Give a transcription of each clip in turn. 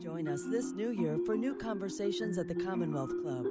Join us this new year for new conversations at the Commonwealth Club.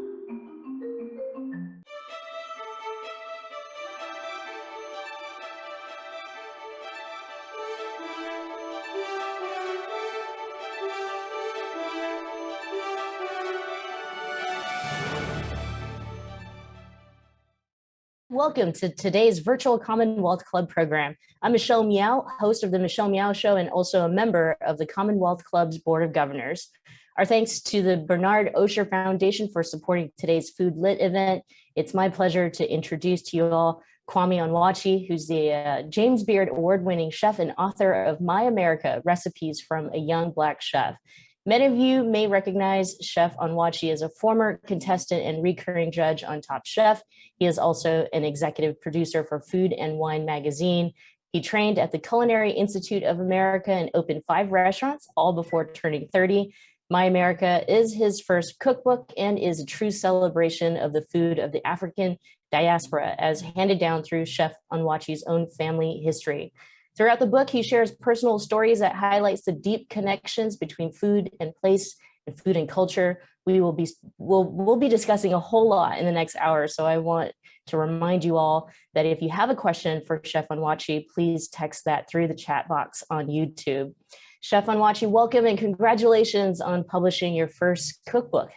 Welcome to today's virtual Commonwealth Club program. I'm Michelle Meow, host of the Michelle Meow Show and also a member of the Commonwealth Club's Board of Governors. Our thanks to the Bernard Osher Foundation for supporting today's Food Lit event. It's my pleasure to introduce to you all Kwame Onwuachi, who's the James Beard award-winning chef and author of My America, Recipes from a Young Black Chef. Many of you may recognize Chef Onwuachi as a former contestant and recurring judge on Top Chef. He is also an executive producer for Food and Wine magazine. He trained at the Culinary Institute of America and opened 5 restaurants, all before turning 30. My America is his first cookbook and is a true celebration of the food of the African diaspora as handed down through Chef Onwuachi's own family history. Throughout the book, he shares personal stories that highlights the deep connections between food and place and food and culture. We'll be discussing a whole lot in the next hour. So I want to remind you all that if you have a question for Chef Onwuachi, please text that through the chat box on YouTube. Chef Onwuachi, welcome and congratulations on publishing your first cookbook.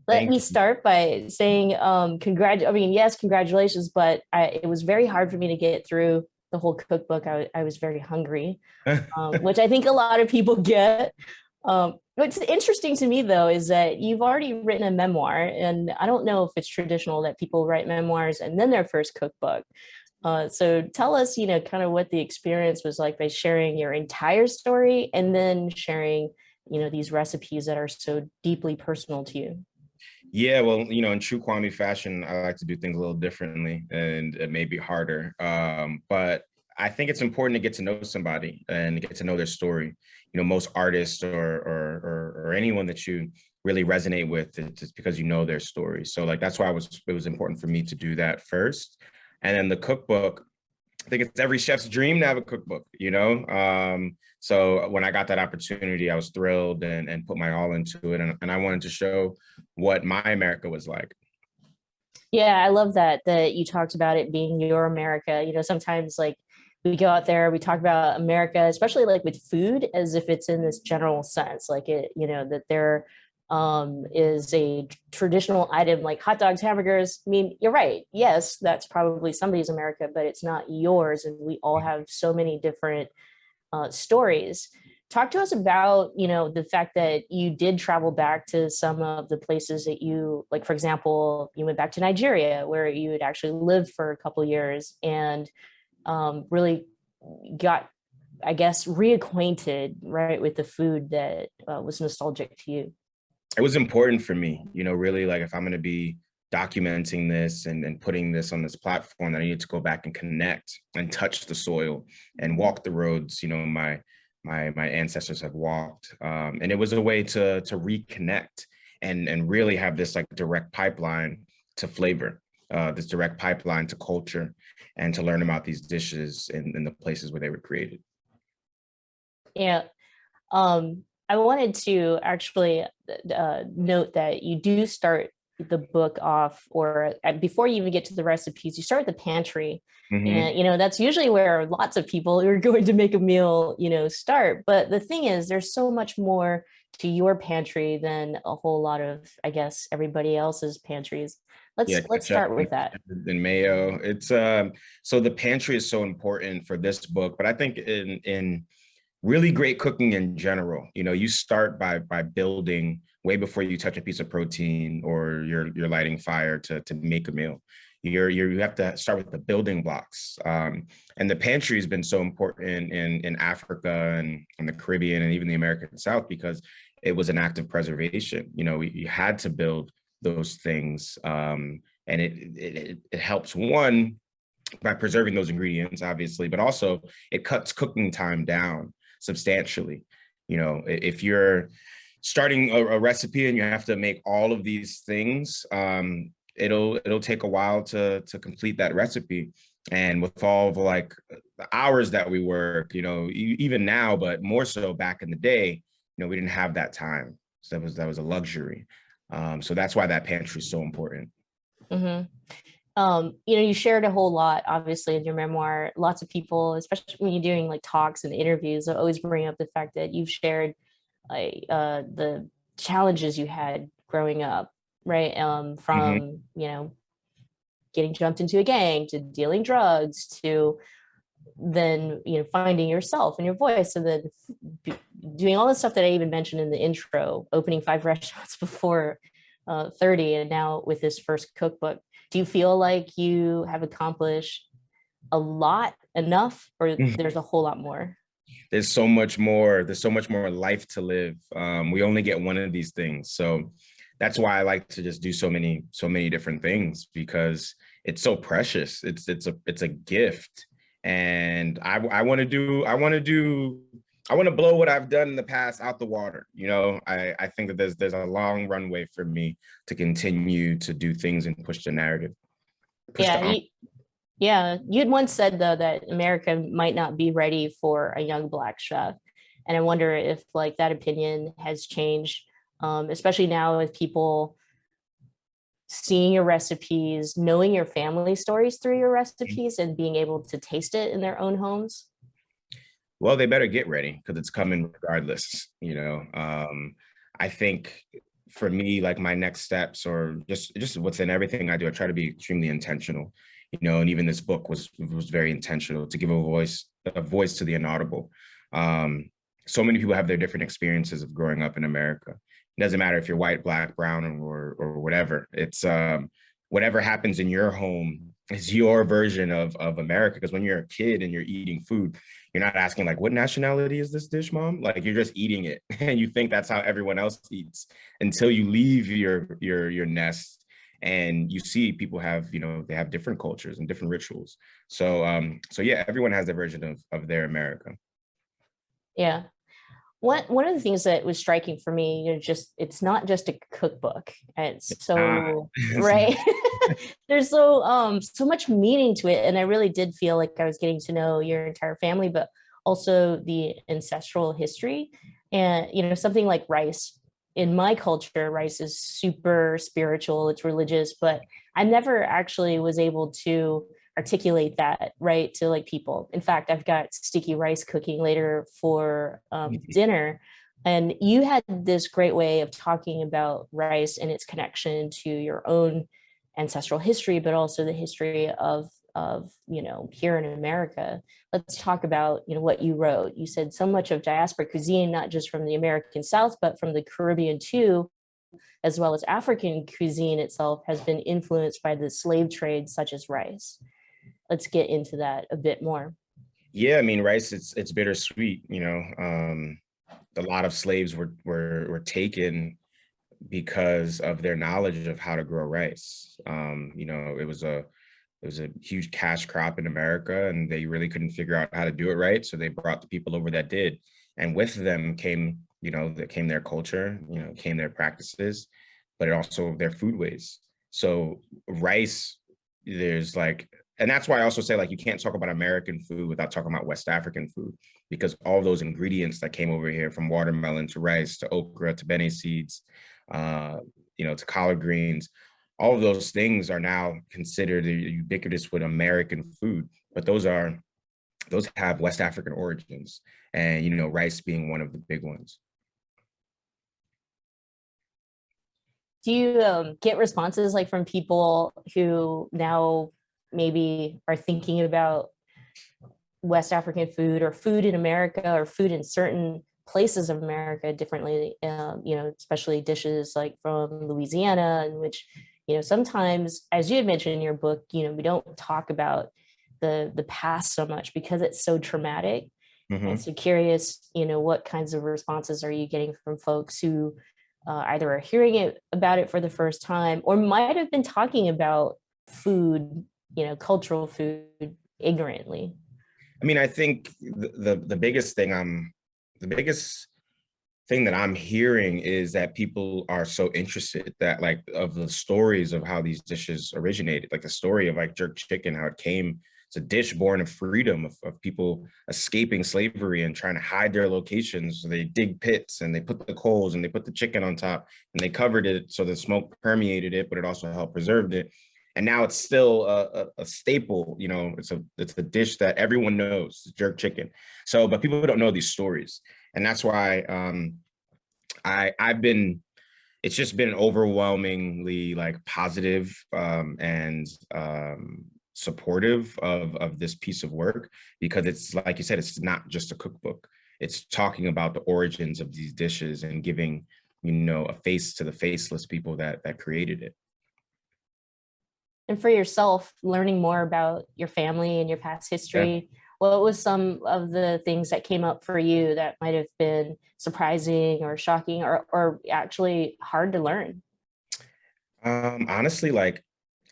Let me start by saying yes, congratulations, but it was very hard for me to get through the whole cookbook. I was very hungry, which I think a lot of people get. What's interesting to me, though, is that you've already written a memoir, and I don't know if it's traditional that people write memoirs and then their first cookbook. So tell us, kind of what the experience was like by sharing your entire story and then sharing, these recipes that are so deeply personal to you. Yeah, well, in true Kwame fashion, I like to do things a little differently, and it may be harder. But I think it's important to get to know somebody and get to know their story. Most artists or anyone that you really resonate with, it's because you know their story. So that's why it was important for me to do that first. And then the cookbook, I think it's every chef's dream to have a cookbook, So when I got that opportunity, I was thrilled and put my all into it. And I wanted to show what My America was like. Yeah, I love that you talked about it being your America. Sometimes we go out there, we talk about America, especially with food, as if it's in this general sense, that there is a traditional item like hot dogs, hamburgers. I mean, you're right. Yes, that's probably somebody's America, but it's not yours. And we all have so many different stories. Talk to us about, the fact that you did travel back to some of the places that you, for example, you went back to Nigeria, where you had actually lived for a couple of years and really got, I guess, reacquainted, right, with the food that was nostalgic to you. It was important for me, really, if I'm going to be documenting this and putting this on this platform, that I need to go back and connect and touch the soil and walk the roads, my ancestors have walked. And it was a way to reconnect and really have this direct pipeline to flavor, this direct pipeline to culture, and to learn about these dishes in the places where they were created. Yeah. I wanted to actually note that you do start the book off, or before you even get to the recipes, you start with the pantry. Mm-hmm. And, that's usually where lots of people who are going to make a meal, start. But the thing is, there's so much more to your pantry than a whole lot of, I guess, everybody else's pantries. Let's start with that. And mayo. It's so the pantry is so important for this book, but I think in really great cooking in general, you start by building way before you touch a piece of protein or you're lighting fire to make a meal. You have to start with the building blocks. And the pantry has been so important in Africa and in the Caribbean and even the American South, because it was an act of preservation. You had to build those things. And it helps, one, by preserving those ingredients, obviously, but also it cuts cooking time down substantially. If you're starting a recipe and you have to make all of these things, it'll take a while to complete that recipe. And with all of the hours that we work, even now, but more so back in the day, we didn't have that time. So that was a luxury. So that's why that pantry is so important. Mm-hmm. You shared a whole lot, obviously, in your memoir. Lots of people, especially when you're doing like talks and interviews, always bring up the fact that you've shared the challenges you had growing up, right? Mm-hmm. From, getting jumped into a gang to dealing drugs to then, finding yourself and your voice and then doing all the stuff that I even mentioned in the intro, opening 5 restaurants before 30, and now with this first cookbook. Do you feel like you have accomplished a lot, enough, or there's a whole lot more? There's so much more. There's so much more life to live. We only get one of these things, so that's why I like to just do so many different things, because it's so precious. It's a gift, and I want to do. I want to blow what I've done in the past out the water. I think that there's a long runway for me to continue to do things and push the narrative. Push Yeah, the yeah. You'd once said though that America might not be ready for a young Black chef, and I wonder if like that opinion has changed, especially now with people seeing your recipes, knowing your family stories through your recipes, and being able to taste it in their own homes. Well, they better get ready because it's coming regardless. I think for me, like my next steps, or just within everything I do, I try to be extremely intentional. And even this book was very intentional to give a voice to the inaudible. So many people have their different experiences of growing up in America. It doesn't matter if you're white, Black, brown, or whatever. It's whatever happens in your home is your version of America. Because when you're a kid and you're eating food, you're not asking like, what nationality is this dish, mom? Like you're just eating it, and you think that's how everyone else eats until you leave your nest and you see people have, they have different cultures and different rituals. So yeah, everyone has their version of their America. Yeah. One of the things that was striking for me, just it's not just a cookbook. It's so right. There's so much meaning to it, and I really did feel like I was getting to know your entire family, but also the ancestral history. And something like rice. In my culture, rice is super spiritual. It's religious, but I never actually was able to articulate that right to like people. In fact, I've got sticky rice cooking later for dinner, and you had this great way of talking about rice and its connection to your own ancestral history, but also the history of here in America. Let's talk about what you wrote. You said so much of diaspora cuisine, not just from the American South, but from the Caribbean too, as well as African cuisine itself, has been influenced by the slave trade, such as rice. Let's get into that a bit more. Yeah, I mean, rice, it's bittersweet. A lot of slaves were taken because of their knowledge of how to grow rice. It was a huge cash crop in America, and they really couldn't figure out how to do it right. So they brought the people over that did, and with them came, came their culture, came their practices, but also their food ways. So rice, there's like, and that's why I also say like you can't talk about American food without talking about West African food, because all those ingredients that came over here, from watermelon to rice to okra to bene seeds, to collard greens, all of those things are now considered ubiquitous with American food, but those have West African origins, and rice being one of the big ones. Do you get responses like from people who now maybe are thinking about West African food or food in America or food in certain places of America differently, especially dishes like from Louisiana, in which, sometimes, as you had mentioned in your book, we don't talk about the past so much because it's so traumatic. Mm-hmm. And so curious, what kinds of responses are you getting from folks who either are hearing about it for the first time or might have been talking about food, cultural food ignorantly? I mean, I think the biggest thing that I'm hearing is that people are so interested that of the stories of how these dishes originated, like the story of like jerk chicken, how it came it's a dish born of freedom, of people escaping slavery and trying to hide their locations. So they dig pits and they put the coals and they put the chicken on top and they covered it so the smoke permeated it, but it also helped preserve it. And now it's still a staple, you know, it's a dish that everyone knows, jerk chicken. So, but people don't know these stories. And that's why I've been, it's just been overwhelmingly like positive and supportive of this piece of work, because it's like you said, it's not just a cookbook. It's talking about the origins of these dishes and giving, you know, a face to the faceless people that created it. And for yourself, learning more about your family and your past history, what was some of the things that came up for you that might have been surprising or shocking or actually hard to learn? Honestly, like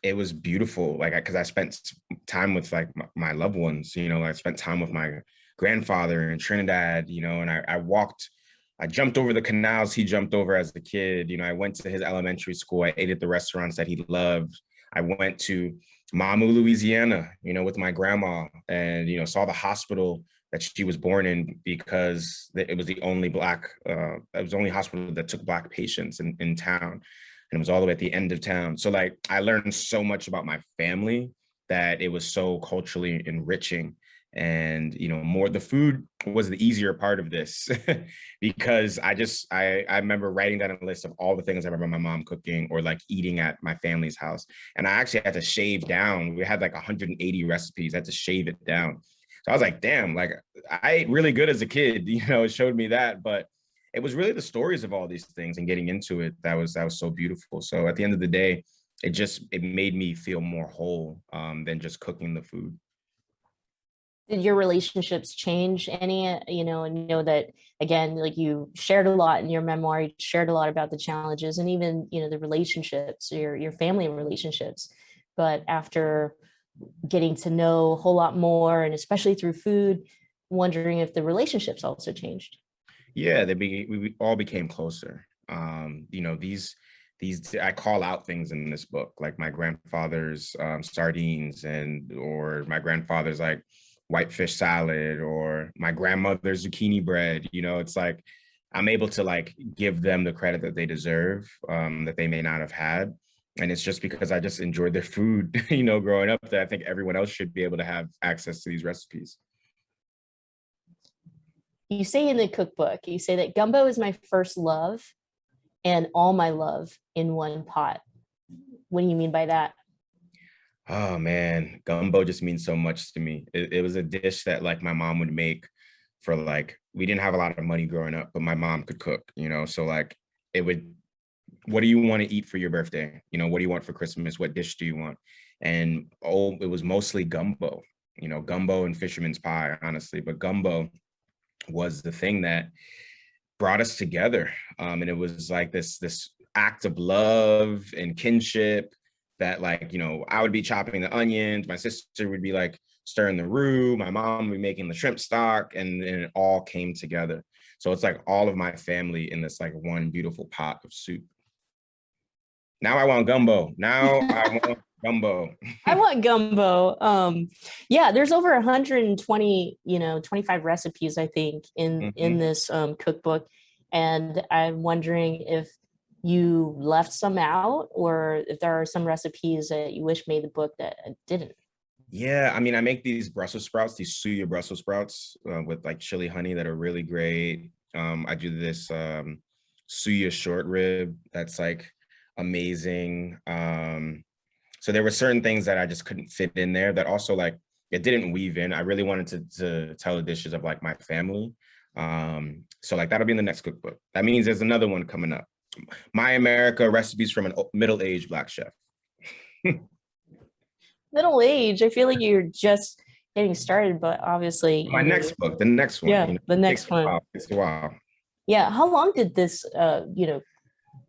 it was beautiful. Like, because I spent time with like my loved ones, you know, I spent time with my grandfather in Trinidad, you know, and I jumped over the canals he jumped over as a kid. You know, I went to his elementary school. I ate at the restaurants that he loved. I went to Mamu, Louisiana, you know, with my grandma, and, you know, saw the hospital that she was born in, because it was the only it was the only hospital that took Black patients in town. And it was all the way at the end of town. So like, I learned so much about my family that it was so culturally enriching. And, you know, more, the food was the easier part of this because I remember writing down a list of all the things I remember my mom cooking or like eating at my family's house. And I actually had to shave down. We had like 180 recipes. I had to shave it down. So I was like, damn, like I ate really good as a kid, you know, it showed me that. But it was really the stories of all these things and getting into it that was so beautiful. So at the end of the day, it made me feel more whole than just cooking the food. Did your relationships change any, you know, and know that again, like you shared a lot in your memoir, you shared a lot about the challenges and even, you know, the relationships, your family relationships. But after getting to know a whole lot more, and especially through food, wondering if the relationships also changed. Yeah, we all became closer. You know, these I call out things in this book, like my grandfather's sardines, or my grandfather's like whitefish salad, or my grandmother's zucchini bread. You know, it's like I'm able to like give them the credit that they deserve, that they may not have had. And it's just because I just enjoyed their food, you know, growing up, that I think everyone else should be able to have access to these recipes. You say in the cookbook, you say that gumbo is my first love and all my love in one pot. What do you mean by that? Oh man, gumbo just means so much to me. It was a dish that like my mom would make for like, we didn't have a lot of money growing up, but my mom could cook, you know? So like it would, what do you want to eat for your birthday? You know, what do you want for Christmas? What dish do you want? And oh, it was mostly gumbo, you know, gumbo and fisherman's pie, honestly. But gumbo was the thing that brought us together. And it was like this act of love and kinship that, like, you know, I would be chopping the onions, my sister would be like stirring the roux, my mom would be making the shrimp stock, and it all came together. So it's like all of my family in this like one beautiful pot of soup. Now I want gumbo. Now I want gumbo. I want gumbo. Yeah, there's over 120, you know, 25 recipes, I think, in this cookbook. And I'm wondering if you left some out, or if there are some recipes that you wish made the book that didn't. Yeah, I mean, I make these Brussels sprouts, these suya Brussels sprouts with like chili honey that are really great. I do this suya short rib that's like amazing. So there were certain things that I just couldn't fit in there that also like it didn't weave in. I really wanted to tell the dishes of like my family. So like that'll be in the next cookbook. That means there's another one coming up. My America, recipes from a middle-aged Black chef. Middle age, I feel like you're just getting started, but obviously My next book, the next one. Yeah, you know, the next one. It's a while. Yeah. How long did this you know,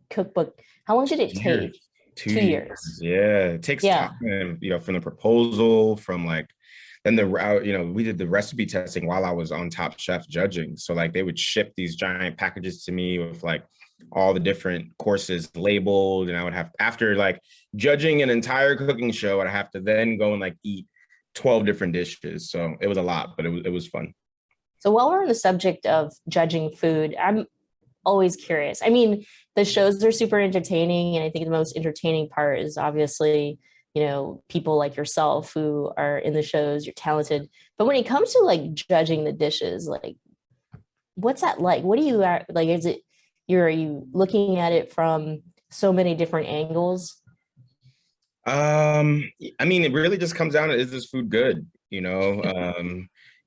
cookbook, how long did it take? 2 years. Yeah, it takes Yeah. time, you know, from the proposal, from like, then the route, you know, we did the recipe testing while I was on Top Chef judging. So like they would ship these giant packages to me with like all the different courses labeled. And I would have, after like judging an entire cooking show, I'd have to then go and like eat 12 different dishes. So it was a lot, but it was fun. So while we're on the subject of judging food, I'm always curious. I mean, the shows are super entertaining, and I think the most entertaining part is obviously, people like yourself who are in the shows, you're talented. But when it comes to like judging the dishes, like what's that like? What do you like? Is it are you looking at it from so many different angles? I mean, it really just comes down to, is this food good?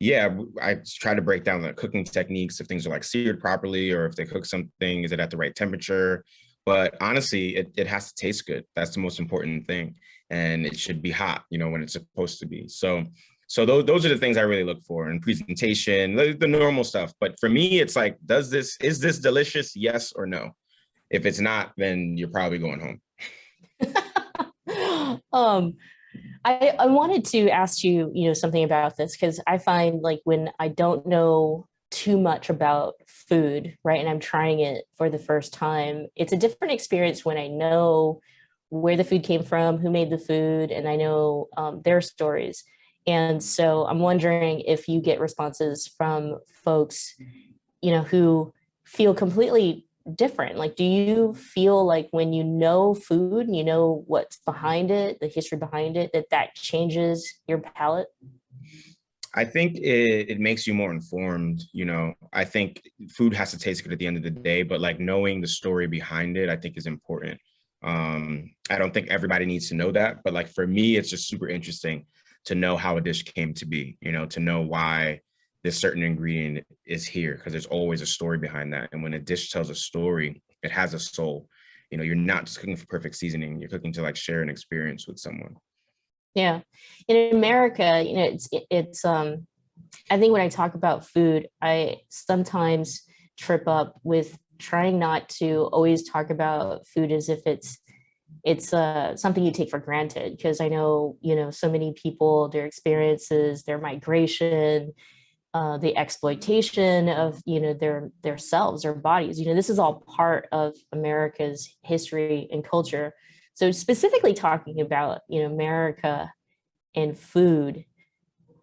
Yeah, I try to break down the cooking techniques, if things are like seared properly, or if they cook something, is it at the right temperature? But honestly, it has to taste good. That's the most important thing. And it should be hot, when it's supposed to be. So those are the things I really look for in presentation, the normal stuff. But for me, it's like, is this delicious? Yes or no? If it's not, then you're probably going home. um I wanted to ask you, something about this, because I find like when I don't know too much about food, right, and I'm trying it for the first time, it's a different experience when I know where the food came from, who made the food, and I know their stories. And so I'm wondering if you get responses from folks, who feel completely different. Like, do you feel like when you know food and you know what's behind it, the history behind it, that changes your palate? I think it makes you more informed. I think food has to taste good at the end of the day, but like knowing the story behind it, I think is important. I don't think everybody needs to know that, but like for me, it's just super interesting to know how a dish came to be, to know why this certain ingredient is here, because there's always a story behind that. And when a dish tells a story, it has a soul. You're not just cooking for perfect seasoning, you're cooking to like share an experience with someone. Yeah. In America, it's I think when I talk about food, I sometimes trip up with trying not to always talk about food as if it's something you take for granted, because I know, so many people, their experiences, their migration, the exploitation of, their selves or bodies, this is all part of America's history and culture. So specifically talking about, America and food,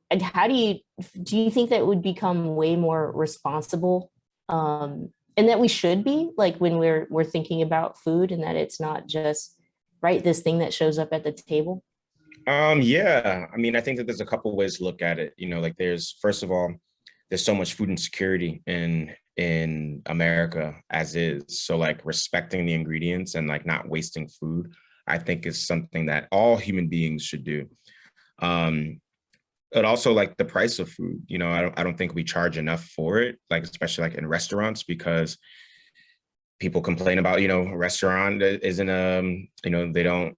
and how do you think that would become way more responsible, and that we should be like when we're thinking about food, and that it's not just right this thing that shows up at the table? Yeah. I mean, I think that there's a couple of ways to look at it. Like there's, first of all, there's so much food insecurity in America as is. So like respecting the ingredients and like not wasting food, I think is something that all human beings should do. But also like the price of food, I don't think we charge enough for it, like especially like in restaurants, because people complain about, a restaurant isn't they don't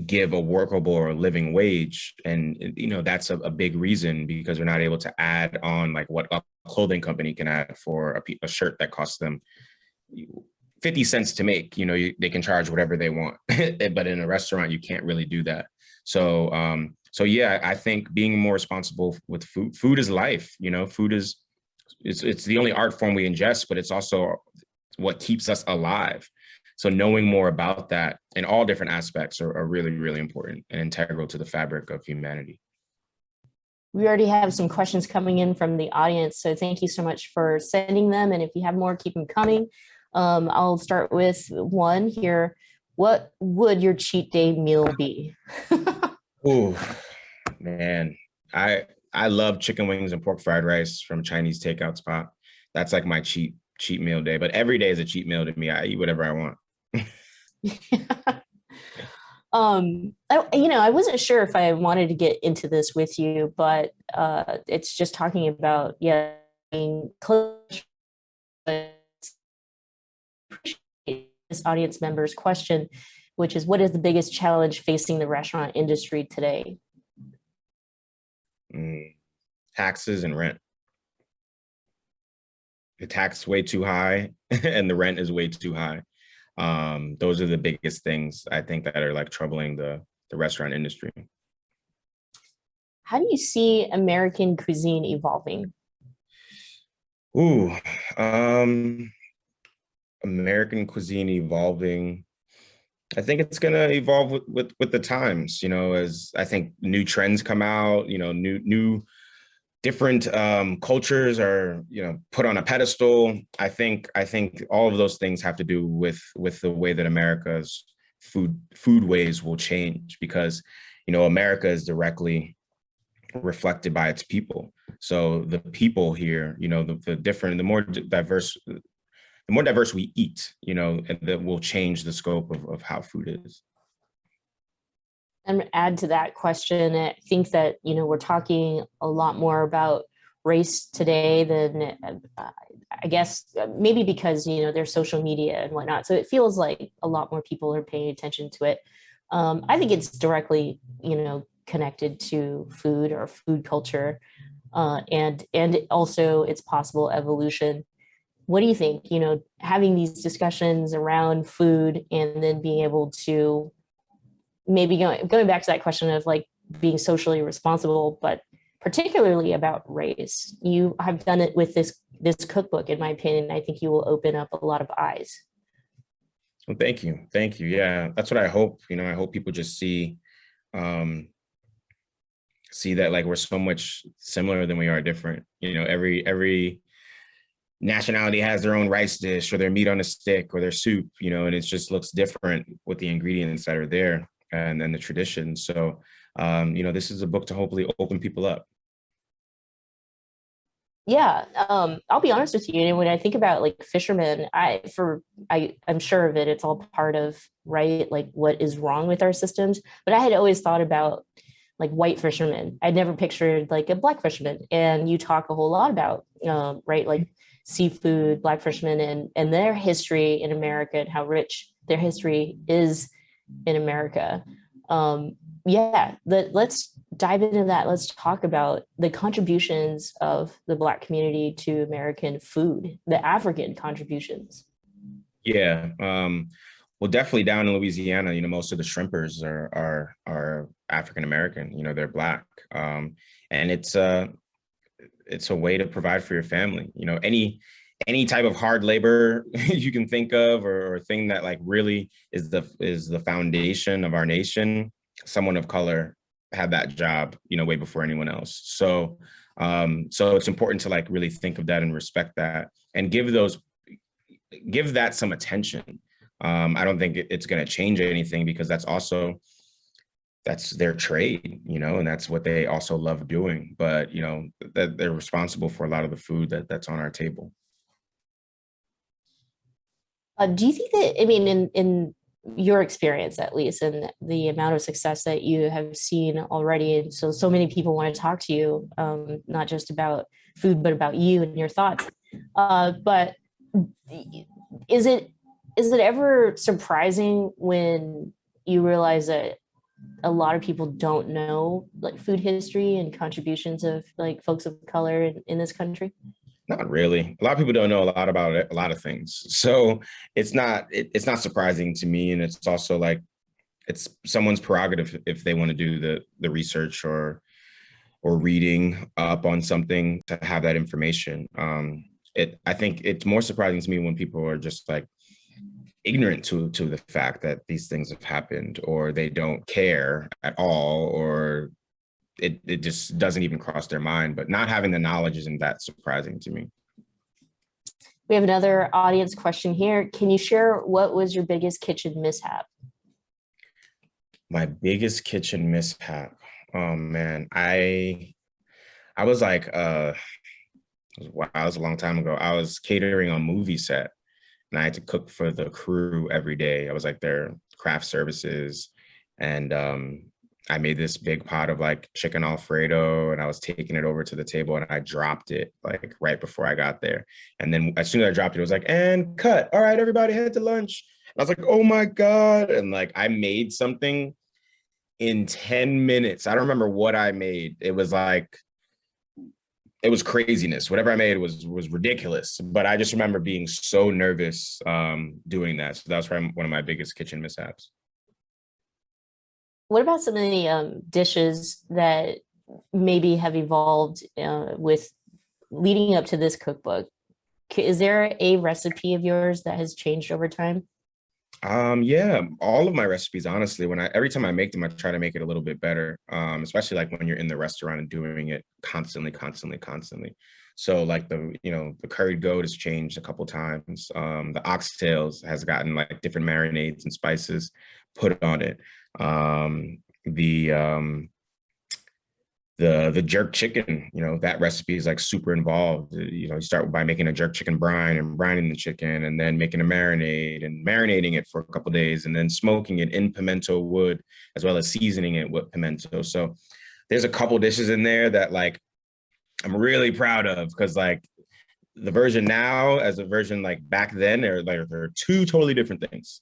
give a workable or living wage. And that's a big reason, because we're not able to add on like what a clothing company can add for a shirt that costs them 50 cents to make. They can charge whatever they want. But in a restaurant you can't really do that. So yeah, I think being more responsible with food is life. Food is, it's the only art form we ingest, but it's also what keeps us alive. So knowing more about that in all different aspects are really, really important and integral to the fabric of humanity. We already have some questions coming in from the audience, so thank you so much for sending them. And if you have more, keep them coming. I'll start with one here. What would your cheat day meal be? Ooh, man, I love chicken wings and pork fried rice from Chinese takeout spot. That's like my cheat meal day. But every day is a cheat meal to me. I eat whatever I want. I wasn't sure if I wanted to get into this with you, but it's just talking about, yeah, being close. This audience member's question, which is, what is the biggest challenge facing the restaurant industry today? Taxes and rent. The tax is way too high and the rent is way too high. Those are the biggest things I think that are like troubling the restaurant industry. How do you see American cuisine evolving? Ooh, American cuisine evolving. I think it's going to evolve with the times, as I think new trends come out, new different cultures are, put on a pedestal. I think all of those things have to do with the way that America's food ways will change, because, America is directly reflected by its people. So the people here, the different, the more diverse we eat, and that will change the scope of how food is. And add to that question, I think that, we're talking a lot more about race today than I guess maybe because, there's social media and whatnot. So it feels like a lot more people are paying attention to it. I think it's directly, connected to food or food culture, and also its possible evolution. What do you think? Having these discussions around food and then being able to maybe going back to that question of like being socially responsible, but particularly about race. You have done it with this cookbook, in my opinion. I think you will open up a lot of eyes. Well, thank you. Yeah, that's what I hope. I hope people just um, see that like we're so much similar than we are different. Every nationality has their own rice dish or their meat on a stick or their soup, and it just looks different with the ingredients that are there and then the tradition. So, this is a book to hopefully open people up. Yeah, I'll be honest with you. And when I think about like fishermen, I'm sure of it. It's all part of, right, like what is wrong with our systems. But I had always thought about like white fishermen. I'd never pictured like a black fisherman. And you talk a whole lot about, right, like seafood, black fishermen, and their history in America and how rich their history is in America. Yeah, let's dive into that. Let's talk about the contributions of the Black community to American food, the African contributions. Yeah. Well, definitely down in Louisiana, most of the shrimpers are African American. They're Black, and it's a way to provide for your family. Any type of hard labor you can think of, or thing that like really is the foundation of our nation. Someone of color had that job, way before anyone else. So it's important to like really think of that and respect that and give that some attention. I don't think it's going to change anything, because that's their trade, and that's what they also love doing. But that they're responsible for a lot of the food that's on our table. Do you think that, I mean, in your experience, at least, and the amount of success that you have seen already, and so many people want to talk to you, not just about food, but about you and your thoughts. But is it ever surprising when you realize that a lot of people don't know like food history and contributions of like folks of color in this country? Not really. A lot of people don't know a lot about it, a lot of things. So it's not surprising to me. And it's also like it's someone's prerogative if they want to do the research or reading up on something to have that information. I think it's more surprising to me when people are just like ignorant to the fact that these things have happened, or they don't care at all, or it just doesn't even cross their mind. But not having the knowledge isn't that surprising to me. We have another audience question here. Can you share what was your biggest kitchen mishap? My biggest kitchen mishap. Oh man, I was like, wow, that was a long time ago. I was catering on movie set, and I had to cook for the crew every day. I was like their craft services, and I made this big pot of like chicken Alfredo, and I was taking it over to the table, and I dropped it like right before I got there. And then as soon as I dropped it, it was like, and cut. All right, everybody head to lunch. And I was like, oh my God. And like I made something in 10 minutes. I don't remember what I made. It was craziness. Whatever I made was ridiculous. But I just remember being so nervous doing that. So that's one of my biggest kitchen mishaps. What about some of the dishes that maybe have evolved with leading up to this cookbook? Is there a recipe of yours that has changed over time? Yeah, all of my recipes, honestly, every time I make them, I try to make it a little bit better. Especially like when you're in the restaurant and doing it constantly, constantly, constantly. So like the curried goat has changed a couple times. The oxtails has gotten like different marinades and spices put on it. The the jerk chicken, that recipe is like super involved. You start by making a jerk chicken brine and brining the chicken, and then making a marinade and marinating it for a couple days, and then smoking it in pimento wood, as well as seasoning it with pimento. So there's a couple dishes in there that like I'm really proud of, because like the version now as a version like back then, they're two totally different things.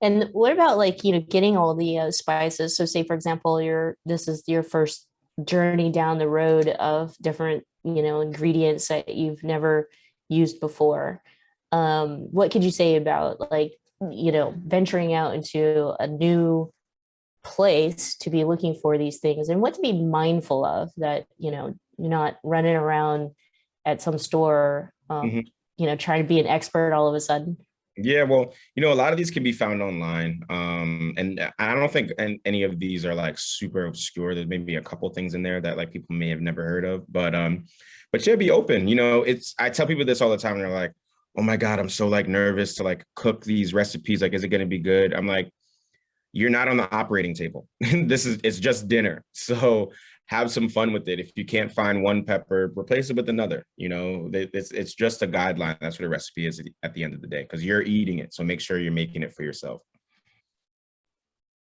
And what about like, getting all the spices? So say, for example, this is your first journey down the road of different, ingredients that you've never used before. What could you say about like, venturing out into a new place to be looking for these things, and what to be mindful of that, you're not running around at some store, Mhm. trying to be an expert all of a sudden? Yeah, well, a lot of these can be found online. And I don't think any of these are like super obscure. There's maybe a couple things in there that like people may have never heard of, but yeah, be open. I tell people this all the time, and they're like, "Oh my God, I'm so like nervous to like cook these recipes. Like, is it going to be good?" I'm like, you're not on the operating table. It's just dinner. So have some fun with it. If you can't find one pepper, replace it with another. It's just a guideline. That's what a recipe is at the end of the day, because you're eating it. So make sure you're making it for yourself.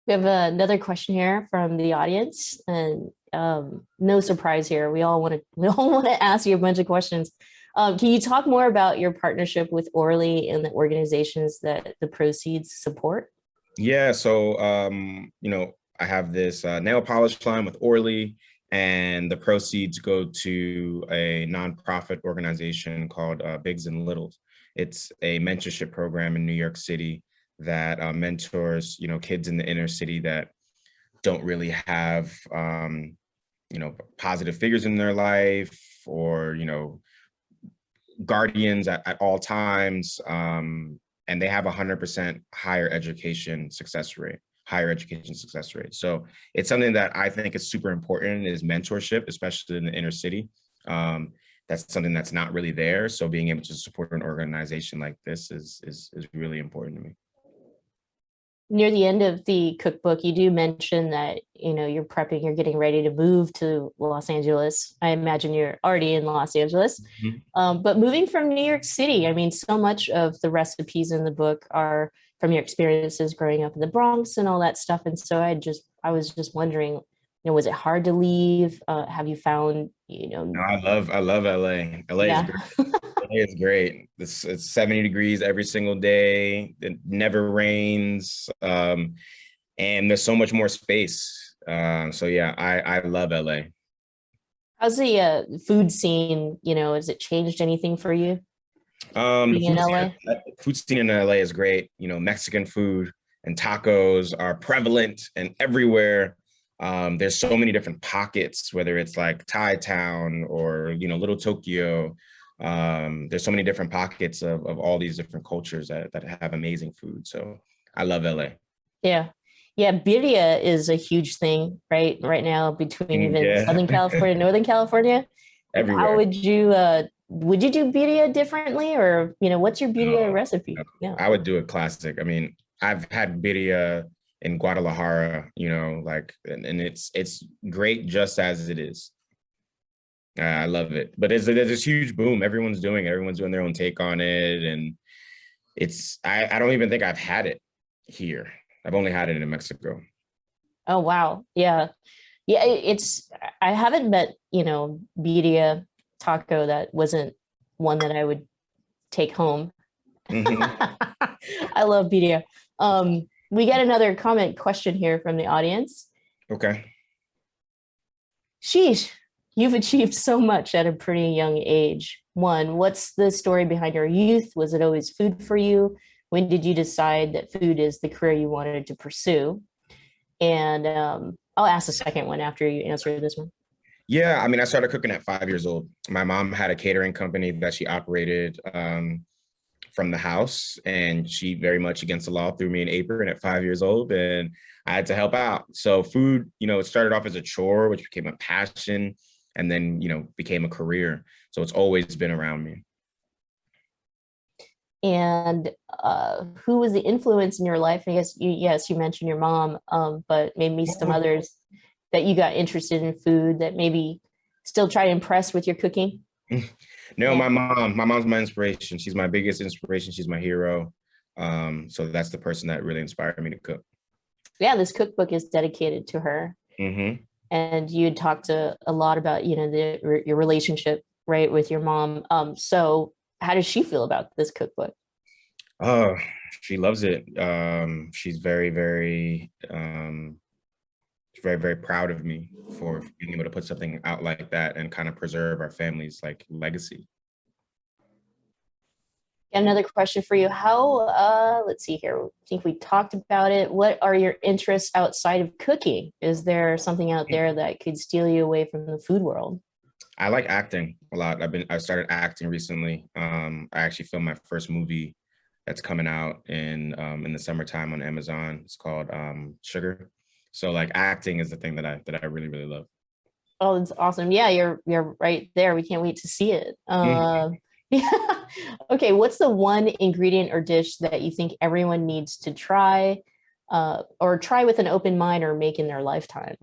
We have another question here from the audience, and no surprise here. We all want to ask you a bunch of questions. Can you talk more about your partnership with Orly and the organizations that the proceeds support? Yeah, so I have this nail polish line with Orly, and the proceeds go to a nonprofit organization called Bigs and Littles. It's a mentorship program in New York City that mentors, kids in the inner city that don't really have, positive figures in their life, or, guardians at all times. And they have 100% higher education success rate. So it's something that I think is super important, is mentorship, especially in the inner city. That's something that's not really there. So being able to support an organization like this is really important to me. Near the end of the cookbook, you do mention that, you're getting ready to move to Los Angeles. I imagine you're already in Los Angeles. Mhm. But moving from New York City, I mean, so much of the recipes in the book are from your experiences growing up in the Bronx and all that stuff. And so I was just wondering, was it hard to leave? Have you found, No, I love LA. LA is yeah. great. LA is great. It's 70 degrees every single day. It never rains. And there's so much more space. So yeah, I love LA. How's the food scene? Has it changed anything for you The being in LA? food scene in LA is great. Mexican food and tacos are prevalent and everywhere. There's so many different pockets, whether it's like Thai Town or Little Tokyo. There's so many different pockets of all these different cultures that have amazing food. So I love LA. Yeah. Yeah, birria is a huge thing right now between even Yeah, Southern California, Northern California. How everywhere. would you do birria differently, or what's your birria No, recipe? no, Yeah. I would do a classic. I mean, I've had birria in Guadalajara, like, and it's great just as it is. I love it, but there's this huge boom. Everyone's doing their own take on it, and I don't even think I've had it here. I've only had it in Mexico. Oh wow. Yeah. Yeah, it's I haven't met, birria taco that wasn't one that I would take home. Hmm. I love birria. We get another comment question here from the audience. Okay. Sheesh, you've achieved so much at a pretty young age. One, what's the story behind your youth? Was it always food for you? When did you decide that food is the career you wanted to pursue? And I'll ask the second one after you answer this one. Yeah, I mean, I started cooking at 5 years old. My mom had a catering company that she operated from the house, and she very much against the law threw me an apron at 5 years old, and I had to help out. So food, it started off as a chore, which became a passion, and then, became a career. So it's always been around me. And who was the influence in your life? I guess you mentioned your mom, but maybe some others that you got interested in food that maybe still try to impress with your cooking? No, Yeah. my mom. My mom's my inspiration. She's my biggest inspiration. She's my hero. So that's the person that really inspired me to cook. Yeah, this cookbook is dedicated to her. Mm-hmm. And you had talked a lot about, your relationship, right, with your mom. So how does she feel about this cookbook? Oh, she loves it. She's very, very proud of me for being able to put something out like that and kind of preserve our family's like legacy. Another question for you. How, let's see here. I think we talked about it. What are your interests outside of cooking? Is there something out there that could steal you away from the food world? I like acting a lot. I started acting recently. I actually filmed my first movie that's coming out in the summertime on Amazon. It's called Sugar. So like acting is the thing that I really, really love. Oh, it's awesome. Yeah, you're right there. We can't wait to see it. Yeah. Okay, what's the one ingredient or dish that you think everyone needs to try, or try with an open mind or make in their lifetime?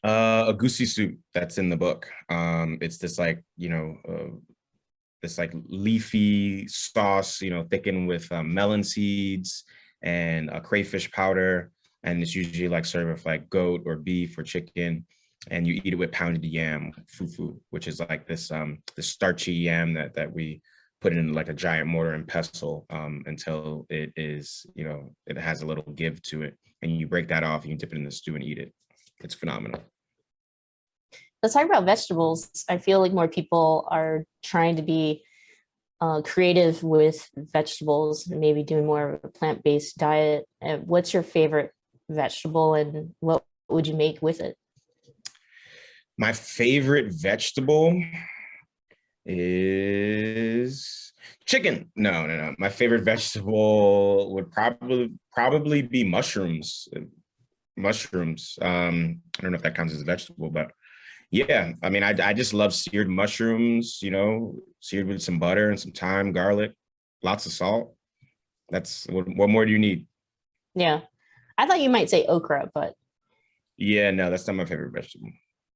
A goosey soup that's in the book. It's this like, this like leafy sauce, thickened with melon seeds and crayfish powder. And it's usually like served with like goat or beef or chicken. And you eat it with pounded yam, fufu, which is like this starchy yam that we put in like a giant mortar and pestle until it is, it has a little give to it. And you break that off, and you dip it in the stew and eat it. It's phenomenal. Let's talk about vegetables. I feel like more people are trying to be creative with vegetables, maybe doing more of a plant-based diet. What's your favorite vegetable, and what would you make with it? My favorite vegetable is chicken. No. My favorite vegetable would probably be mushrooms. Mushrooms. I don't know if that counts as a vegetable, but yeah, I mean, I just love seared mushrooms, seared with some butter and some thyme, garlic, lots of salt. That's what more do you need? Yeah, I thought you might say okra, but Yeah, no, that's not my favorite vegetable.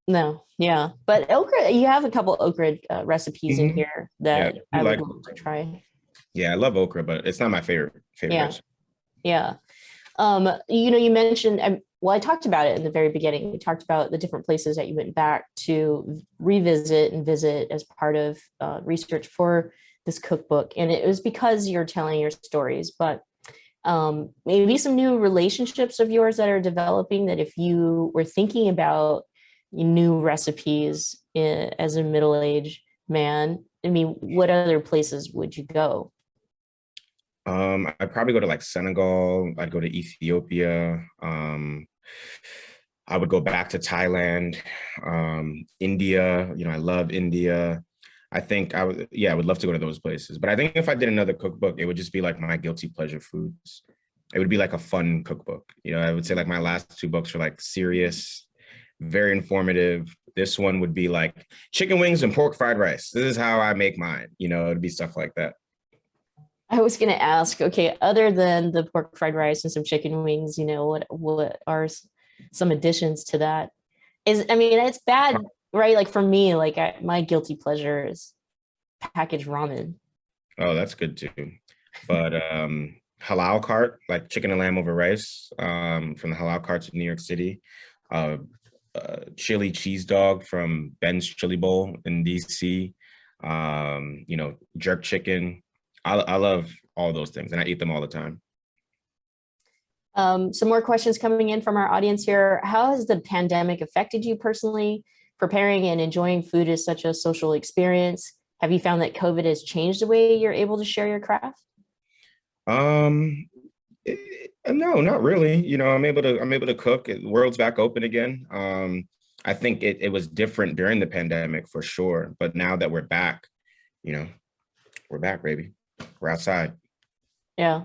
no. Yeah, but okra, you have a couple okra recipes in Mhm. here Yeah, that I I would like love to okra. try. Yeah, I love okra, but it's not my favorite Yeah, vegetable. yeah. You mentioned, well, I talked about it in the very beginning. We talked about the different places that you went back to revisit and visit as part of research for this cookbook. And it was because you're telling your stories, but maybe some new relationships of yours that are developing, that if you were thinking about new recipes as a middle-aged man, I mean, what other places would you go? I'd probably go to like Senegal. I'd go to Ethiopia. I would go back to Thailand, India. I love India. I think I would love to go to those places. But I think if I did another cookbook, it would just be like my guilty pleasure foods. It would be like a fun cookbook. I would say like my last two books are like serious, very informative. This one would be like chicken wings and pork fried rice. This is how I make mine. It'd be stuff like that. I was going to ask, okay, other than the pork fried rice and some chicken wings, what are some additions to that? I mean, it's bad, right? Like for me, like my guilty pleasure is packaged ramen. Oh, that's good too. But halal cart, like chicken and lamb over rice, from the halal carts in New York City. Uh, chili cheese dog from Ben's Chili Bowl in DC. Jerk chicken. I love all those things, and I eat them all the time. Some more questions coming in from our audience here. How has the pandemic affected you personally? Preparing and enjoying food is such a social experience. Have you found that COVID has changed the way you're able to share your craft? No, not really. I'm able to cook. The world's back open again. I think it was different during the pandemic for sure, but now that we're back, we're back, baby. we're outside. Yeah.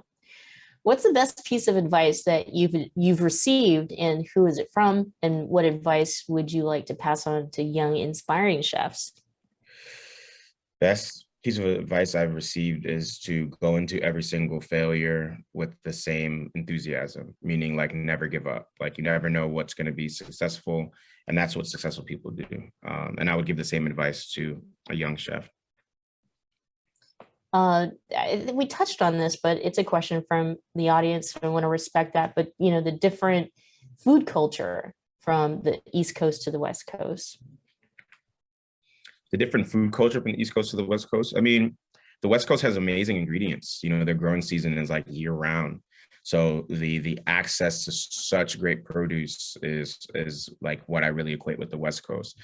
What's the best piece of advice that you've received, and who is it from? And what advice would you like to pass on to young, inspiring chefs? Best piece of advice I've received is to go into every single failure with the same enthusiasm, meaning like never give up. Like you never know what's going to be successful, and that's what successful people do. And I would give the same advice to a young chef. We touched on this, but it's a question from the audience. So I want to respect that. But the different food culture from the East Coast to the West Coast. The different food culture from the East Coast to the West Coast. I mean, the West Coast has amazing ingredients. Their growing season is like year round. So the access to such great produce is like what I really equate with the West Coast.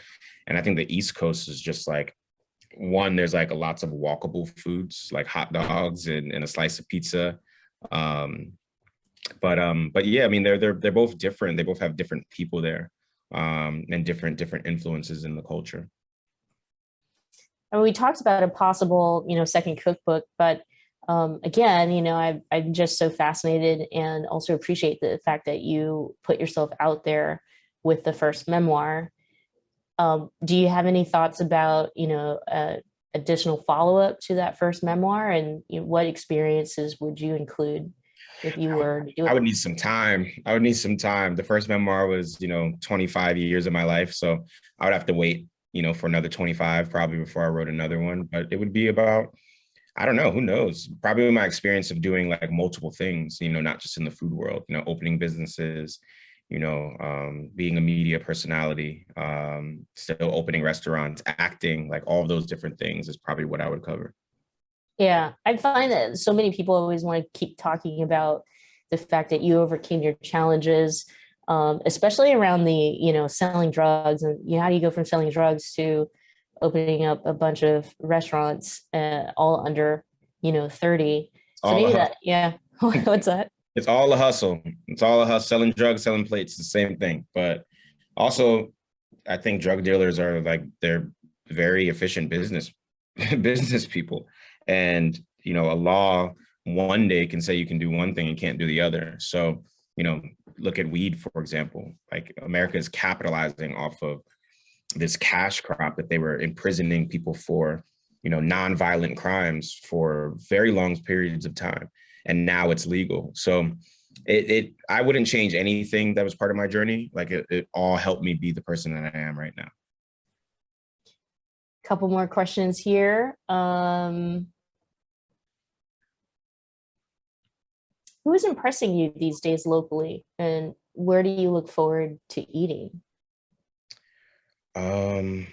And I think the East Coast is just like, one, there's like lots of walkable foods like hot dogs and a slice of pizza. But yeah, I mean, they're both different. They both have different people there, and different influences in the culture. And we talked about a possible, second cookbook, but again, I'm just so fascinated and also appreciate the fact that you put yourself out there with the first memoir. Do you have any thoughts about, additional follow-up to that first memoir, and what experiences would you include if you were to do it? I would need some time. The first memoir was, 25 years of my life. So I would have to wait, for another 25 probably before I wrote another one. But it would be about, I don't know, who knows? Probably my experience of doing like multiple things, not just in the food world, opening businesses, being a media personality, still opening restaurants, acting, like all of those different things is probably what I would cover. Yeah, I find that so many people always want to keep talking about the fact that you overcame your challenges, especially around the, selling drugs, and how do you go from selling drugs to opening up a bunch of restaurants, all under, 30. So maybe that, yeah. What's that? It's all a hustle. Selling drugs, selling plates, the same thing. But also, I think drug dealers are like, they're very efficient business people. And, a law one day can say you can do one thing and can't do the other. So, look at weed, for example. Like America is capitalizing off of this cash crop that they were imprisoning people for, nonviolent crimes for very long periods of time. And now it's legal. So I wouldn't change anything that was part of my journey. Like it all helped me be the person that I am right now. Couple more questions here. Who is impressing you these days locally, and where do you look forward to eating? I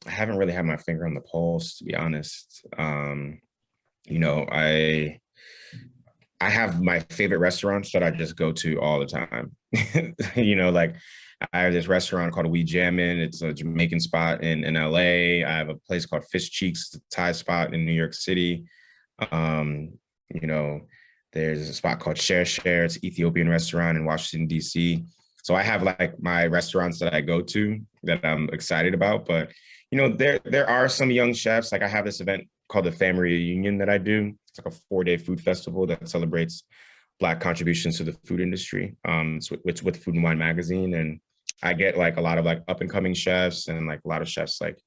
haven't really had my finger on the pulse, to be honest. I have my favorite restaurants that I just go to all the time. Like I have this restaurant called We Jammin'. It's a Jamaican spot in LA. I have a place called Fish Cheeks, a Thai spot in New York City. Um, you know, there's a spot called Share Share. It's an Ethiopian restaurant in Washington, D.C. So I have like my restaurants that I go to that I'm excited about. But, there are some young chefs. Like I have this event called the Family Reunion that I do. It's like a 4-day food festival that celebrates Black contributions to the food industry. It's with Food and Wine magazine. And I get like a lot of like up and coming chefs and like a lot of chefs like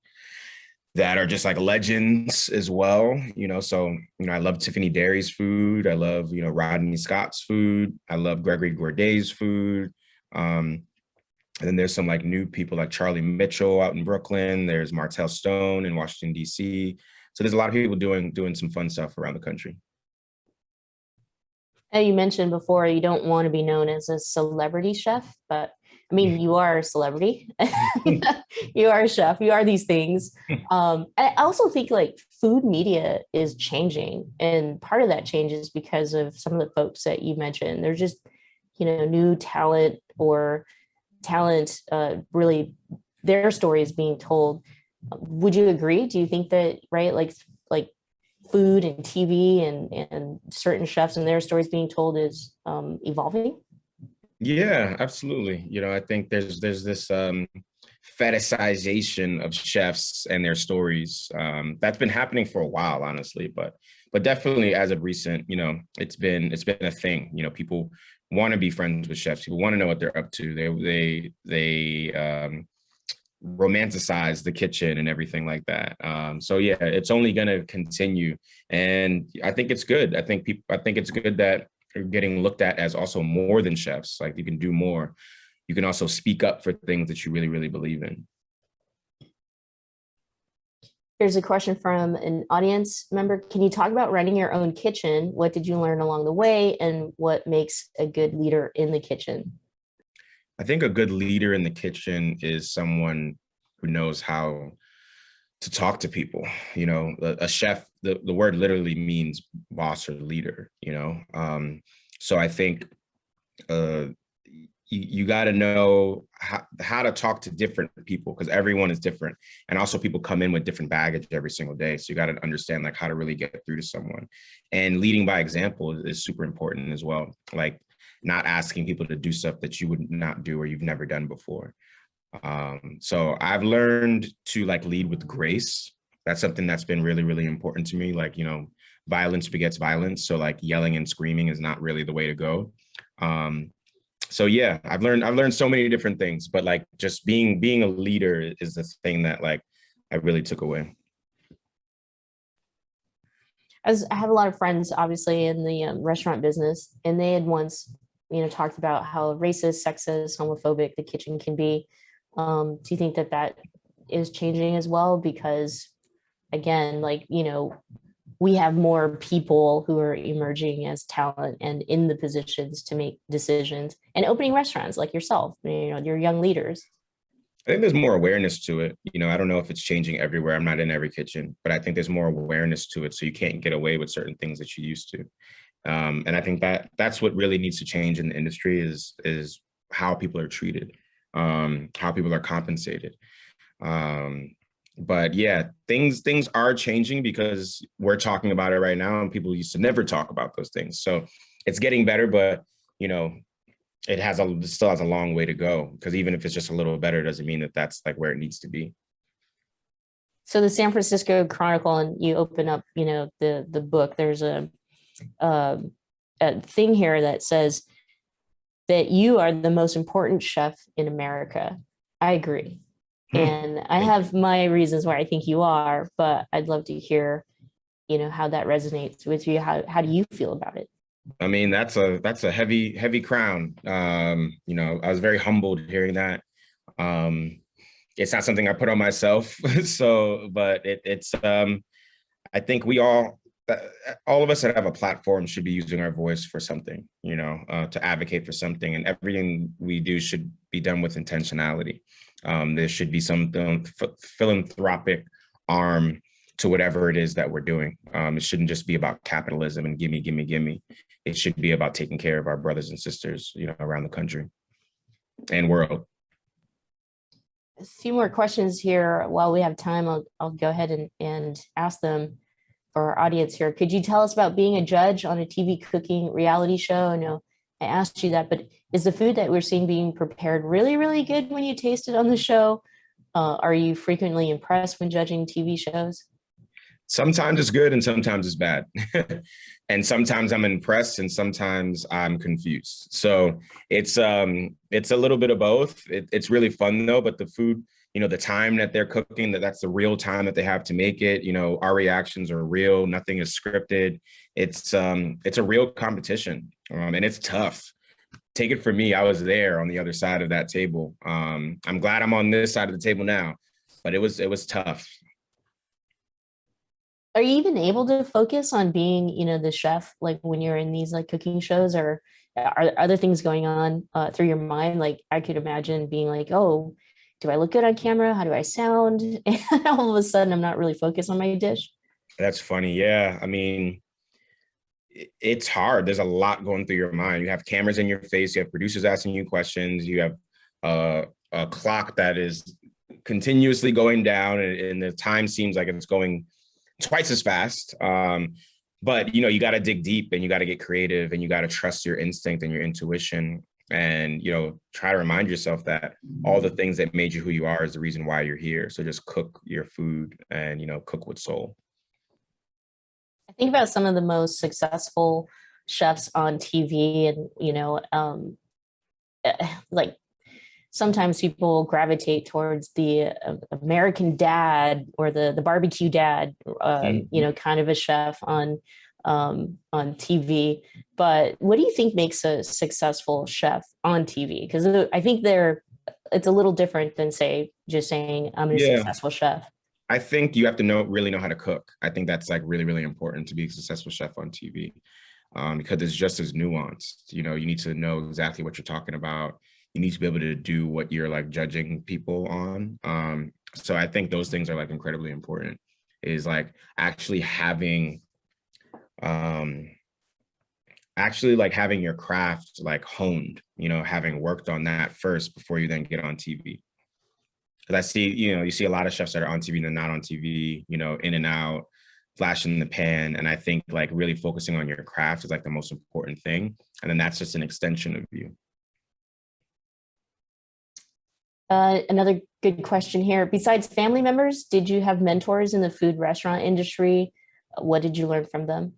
that are just like legends as well. So, I love Tiffany Derry's food. I love, Rodney Scott's food. I love Gregory Gourdet's food. And then there's some like new people like Charlie Mitchell out in Brooklyn. There's Martell Stone in Washington, D.C. So there's a lot of people doing some fun stuff around the country. And you mentioned before you don't want to be known as a celebrity chef, but I mean, you are a celebrity. You are a chef. You are these things. I also think like food media is changing. And part of that change is because of some of the folks that you mentioned. They're just, new talent really their story is being told. Would you agree? Do you think that, right? Like food and TV and certain chefs and their stories being told is evolving? Yeah, absolutely. I think there's this fetishization of chefs and their stories that's been happening for a while, honestly. But but definitely as of recent, it's been a thing. People want to be friends with chefs. People want to know what they're up to. They romanticize the kitchen and everything like that. So yeah, it's only going to continue, and I think it's good. I think it's good that you're getting looked at as also more than chefs. Like, you can do more. You can also speak up for things that you really, really believe in. Here's a question from an audience member. Can you talk about running your own kitchen? What did you learn along the way, and what makes a good leader in the kitchen? I think a good leader in the kitchen is someone who knows how to talk to people. A chef, the word literally means boss or leader, so I think you got to know how to talk to different people, because everyone is different. And also, people come in with different baggage every single day. So you got to understand like how to really get through to someone. And leading by example is super important as well. Like, not asking people to do stuff that you would not do or you've never done before. So I've learned to like lead with grace. That's something that's been really, really important to me. Like, violence begets violence. So like yelling and screaming is not really the way to go. So yeah, I've learned so many different things, but like just being a leader is the thing that like I really took away. As I have a lot of friends, obviously, in the restaurant business, and they had once, talked about how racist, sexist, homophobic the kitchen can be. Do you think that that is changing as well? Because again, like, we have more people who are emerging as talent and in the positions to make decisions and opening restaurants like yourself, you're young leaders. I think there's more awareness to it. I don't know if it's changing everywhere. I'm not in every kitchen, but I think there's more awareness to it. So you can't get away with certain things that you used to. And I think that's what really needs to change in the industry is how people are treated, how people are compensated. But yeah, things are changing because we're talking about it right now, and people used to never talk about those things. So it's getting better, but it still has a long way to go, because even if it's just a little better, doesn't mean that that's like where it needs to be. So the San Francisco Chronicle, and you open up, the book, there's a thing here that says that you are the most important chef in America. I agree. And I have my reasons why I think you are, but I'd love to hear, how that resonates with you. How do you feel about it? I mean, that's a heavy crown. I was very humbled hearing that. It's not something I put on myself. So, but it's I think all of us that have a platform should be using our voice for something, to advocate for something, and everything we do should be done with intentionality. There should be some philanthropic arm to whatever it is that we're doing. It shouldn't just be about capitalism and gimme, gimme, gimme. It should be about taking care of our brothers and sisters, around the country and world. A few more questions here. While we have time, I'll go ahead and ask them for our audience here. Could you tell us about being a judge on a TV cooking reality show? I know I asked you that, but is the food that we're seeing being prepared really, really good when you taste it on the show? Are you frequently impressed when judging TV shows? Sometimes it's good and sometimes it's bad. And sometimes I'm impressed and sometimes I'm confused. So it's a little bit of both. It's really fun though, but the food, the time that they're cooking, that's the real time that they have to make it. Our reactions are real. Nothing is scripted. It's a real competition, and it's tough. Take it from me, I was there on the other side of that table. I'm glad I'm on this side of the table now, but it was tough. Are you even able to focus on being, the chef, like when you're in these like cooking shows, or are other things going on through your mind? Like I could imagine being like, oh, do I look good on camera? How do I sound? And all of a sudden I'm not really focused on my dish. That's funny. Yeah. I mean, it's hard. There's a lot going through your mind. You have cameras in your face. You have producers asking you questions. You have a clock that is continuously going down, and the time seems like it's going twice as fast. But you got to dig deep, and you got to get creative, and you got to trust your instinct and your intuition, and try to remind yourself that all the things that made you who you are is the reason why you're here. So just cook your food and cook with soul. I Think about some of the most successful chefs on TV, and like sometimes people gravitate towards the American Dad or the barbecue dad, kind of a chef on TV. But what do you think makes a successful chef on TV? Because I think it's a little different than say just saying I'm a Yeah. successful chef. I think you have to really know how to cook. I think that's like really, really important to be a successful chef on TV, because it's just as nuanced. You know, you need to know exactly what you're talking about. You need to be able to do what you're like judging people on. So I think those things are like incredibly important. Is like um, actually like having your craft like honed. You know, having worked on that first before you then get on TV. Because I see, you see a lot of chefs that are on TV and they're not on TV, in and out, flash in the pan. And I think like really focusing on your craft is like the most important thing. And then that's just an extension of you. Another good question here. Besides family members, did you have mentors in the food restaurant industry? What did you learn from them?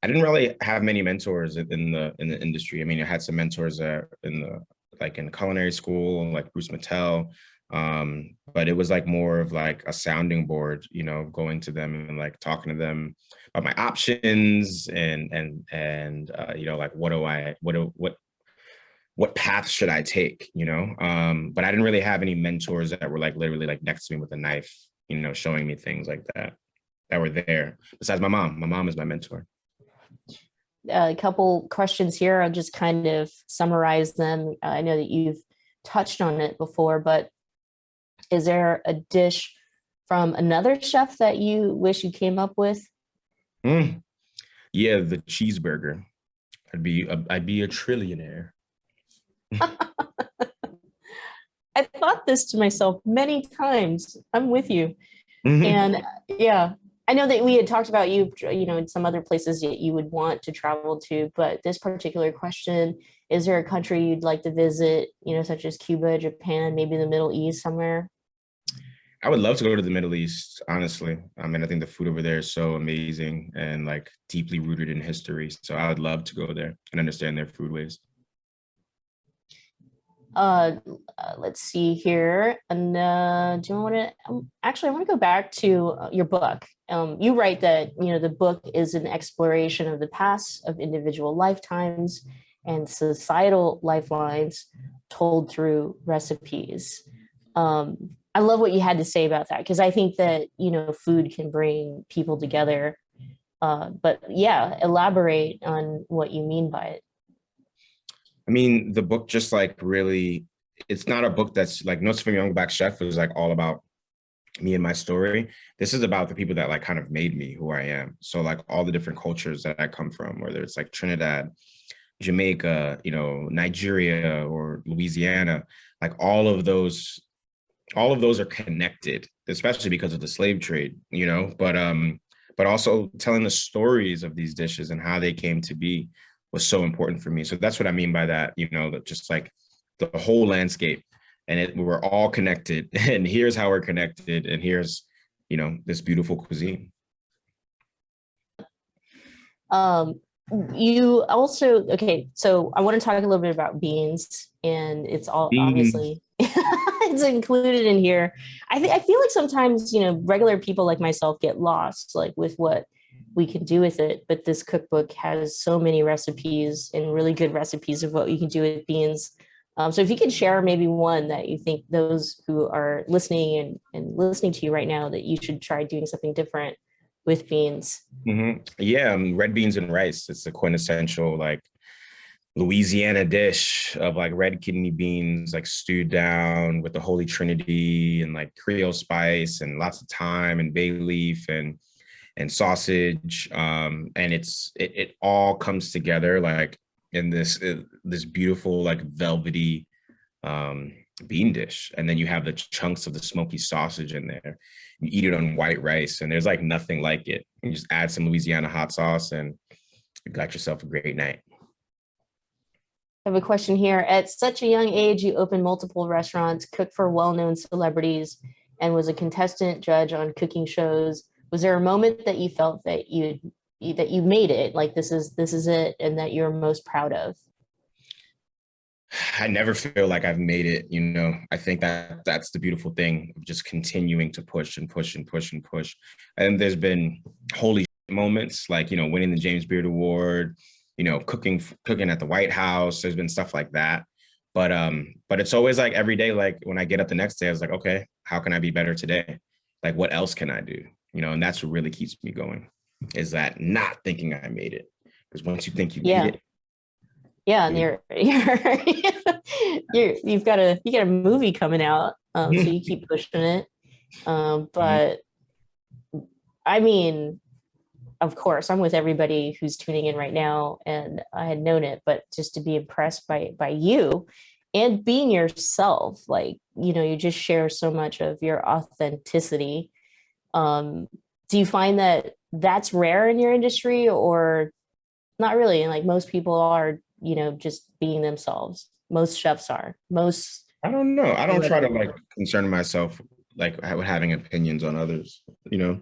I didn't really have many mentors in the industry. I mean, I had some mentors in culinary school, like Bruce Mattel. But it was like more of like a sounding board, going to them and like talking to them about my options and like what path should I take, but I didn't really have any mentors that were like literally like next to me with a knife, showing me things like that were there. Besides my mom. My mom is my mentor. A couple questions here. I'll just kind of summarize them. I know that you've touched on it before, but is there a dish from another chef that you wish you came up with? Yeah, the cheeseburger. I'd be a trillionaire. I thought this to myself many times. I'm with you. Mhm. And yeah, I know that we had talked about in some other places that you would want to travel to, but this particular question, is there a country you'd like to visit, such as Cuba, Japan, maybe the Middle East somewhere? I would love to go to the Middle East, honestly. I mean, I think the food over there is so amazing and like deeply rooted in history. So I would love to go there and understand their food ways. Let's see here. And do you want to actually, I want to go back to your book. You write that, the book is an exploration of the past of individual lifetimes and societal lifelines told through recipes. I love what you had to say about that, because I think that, food can bring people together. But yeah, elaborate on what you mean by it. I mean, the book just like really, it's not a book that's like Notes from a Young Black Chef is like all about me and my story. This is about the people that like kind of made me who I am. So like all the different cultures that I come from, whether it's like Trinidad, Jamaica, Nigeria or Louisiana, like all of those are connected, especially because of the slave trade, but also telling the stories of these dishes and how they came to be was so important for me. So that's what I mean by that, that just like the whole landscape and we're all connected and here's how we're connected. And here's, this beautiful cuisine. You also, okay, so I want to talk a little bit about beans, and it's all obviously it's included in here. I feel like sometimes, regular people like myself get lost like with what we can do with it, but this cookbook has so many recipes and really good recipes of what you can do with beans. So if you could share maybe one that you think those who are listening and listening to you right now that you should try doing something different with beans. Yeah, red beans and rice. It's the quintessential like Louisiana dish of like red kidney beans, like stewed down with the Holy Trinity and like Creole spice and lots of thyme and bay leaf and sausage. And it all comes together like in this beautiful like velvety bean dish. And then you have the chunks of the smoky sausage in there. You eat it on white rice and there's like nothing like it. You just add some Louisiana hot sauce and you got yourself a great night. I have a question here. At such a young age, you opened multiple restaurants, cooked for well-known celebrities, and was a contestant judge on cooking shows. Was there a moment that you felt that you that you made it, like this is it, and that you're most proud of? I never feel like I've made it, you know. I think that that's the beautiful thing of just continuing to push and push and push and push. And there's been holy moments like, you know, winning the James Beard Award, you know, cooking at the White House. There's been stuff like that. But it's always like every day, like when I get up the next day, I was like, okay, how can I be better today? Like, what else can I do? You know, and that's what really keeps me going, is that not thinking I made it. Because once you think you Yeah. made it, Yeah, and you've got a movie coming out, so you keep pushing it. But I mean, of course, I'm with everybody who's tuning in right now, and I had known it, but just to be impressed by you and being yourself, like, you know, you just share so much of your authenticity. Do you find that that's rare in your industry, or not really? Like most people are, you know, just being themselves. Most chefs are. Most. I don't know. I don't try to like concern myself like with having opinions on others. You know,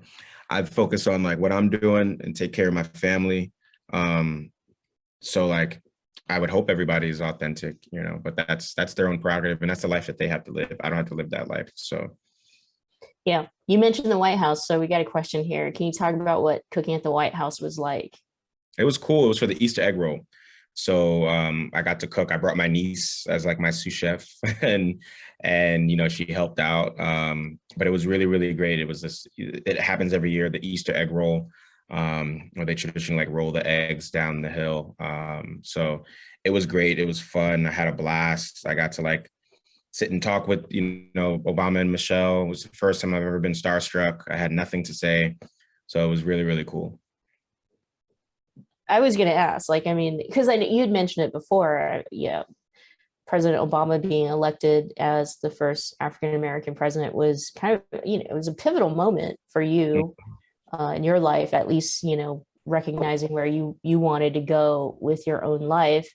I focus on like what I'm doing and take care of my family. So like I would hope everybody is authentic, you know, but that's their own prerogative and that's the life that they have to live. I don't have to live that life. So Yeah. You mentioned the White House, so we got a question here. Can you talk about what cooking at the White House was like? it was cool. It was for the Easter egg roll. So I got to cook. I brought my niece as like my sous chef and you know she helped out. But it was really, really great. It was this, it happens every year, the Easter egg roll, where they traditionally like roll the eggs down the hill. So it was great. It was fun. I had a blast. I got to like sit and talk with, you know, Obama and Michelle. It was the first time I've ever been starstruck. I had nothing to say. So it was really, really cool. I was going to ask, like, I mean, because you'd mentioned it before, yeah, President Obama being elected as the first African American president was kind of, you know, it was a pivotal moment for you in your life, at least, you know, recognizing where you wanted to go with your own life.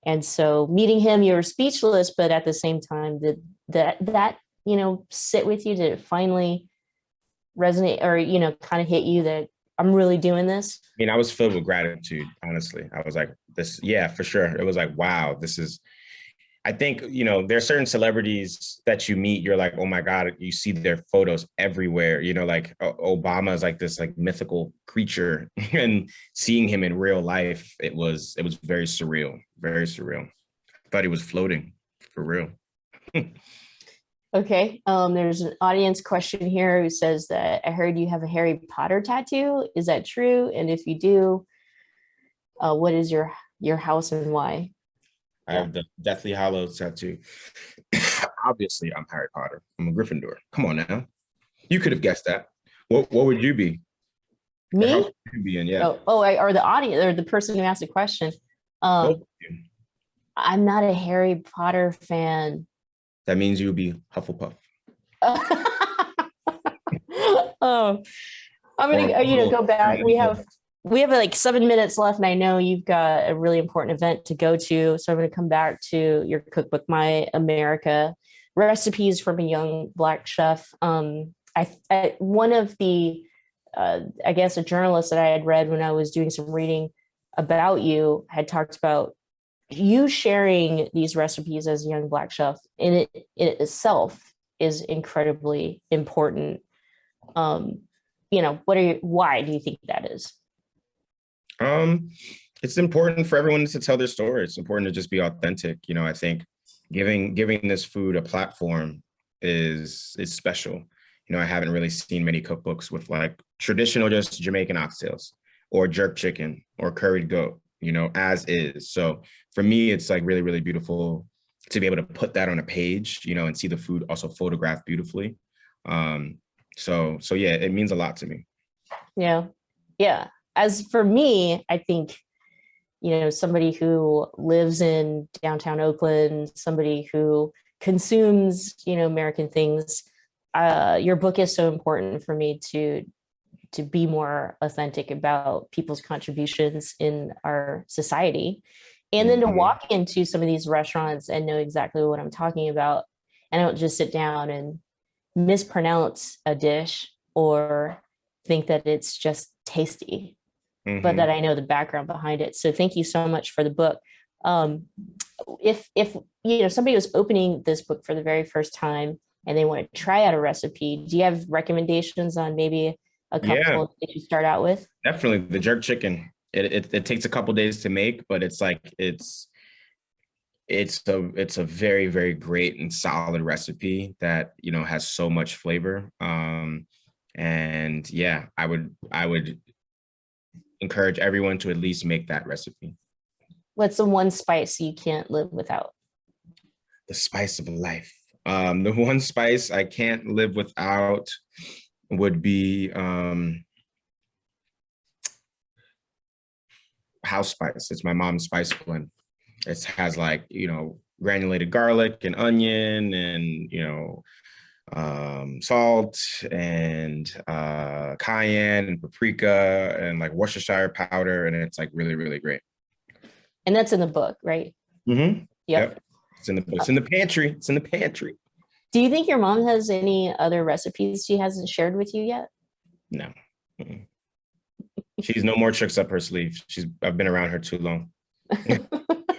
And so meeting him, you were speechless, but at the same time, did that you know sit with you? Did it finally resonate, or you know, kind of hit you that I'm really doing this? I mean, I was filled with gratitude, honestly. I was like, this, yeah, for sure. It was like, wow, this is, I think, you know, there are certain celebrities that you meet, you're like, oh my God, you see their photos everywhere. You know, like Obama is like this like mythical creature. And seeing him in real life, it was very surreal, very surreal. I thought he was floating for real. Okay. There's an audience question here who says that I heard you have a Harry Potter tattoo. Is that true? And if you do, what is your house and why? I have the Deathly Hallows tattoo. Obviously, I'm Harry Potter. I'm a Gryffindor. Come on now. You could have guessed that. What would you be? What house Me? would you be in? Yeah. Or the audience, or the person who asked the question. Both Um, of you. I'm not a Harry Potter fan. That means you'll be Hufflepuff. Oh, I'm Or gonna, you know, go back. We Gryffindor. have like 7 minutes left, and I know you've got a really important event to go to. So I'm going to come back to your cookbook, My America: Recipes from a Young Black Chef. I one of the, I guess, a journalist that I had read when I was doing some reading about you had talked about you sharing these recipes as a young Black chef in itself is incredibly important. Um, you know, why do you think that is? Um, it's important for everyone to tell their story. It's important to just be authentic. You know, I think giving this food a platform is special. You know, I haven't really seen many cookbooks with like traditional just Jamaican oxtails or jerk chicken or curried goat, you know, as is. So for me, it's like really, really beautiful to be able to put that on a page, you know, and see the food also photographed beautifully. So yeah, it means a lot to me. Yeah. Yeah. As for me, I think, you know, somebody who lives in downtown Oakland, somebody who consumes, you know, American things, your book is so important for me to be more authentic about people's contributions in our society. And then to walk into some of these restaurants and know exactly what I'm talking about. And I don't just sit down and mispronounce a dish or think that it's just tasty. but that I know the background behind it. So thank you so much for the book. If somebody was opening this book for the very first time and they want to try out a recipe, do you have recommendations on maybe a couple that you start out with? Definitely the jerk chicken. It takes a couple days to make, but it's a very, very great and solid recipe that has so much flavor. And yeah, I would encourage everyone to at least make that recipe. What's the one spice you can't live without? The spice of life. The one spice I can't live without would be house spice. It's my mom's spice blend. It has granulated garlic and onion and salt and cayenne and paprika and Worcestershire powder, and it's really, really great. And that's in the book, right? Mm-hmm. Yep. It's in the book. It's in the pantry. It's in the pantry. Do you think your mom has any other recipes she hasn't shared with you yet? No. Mm-mm. She's no more tricks up her sleeve. I've been around her too long.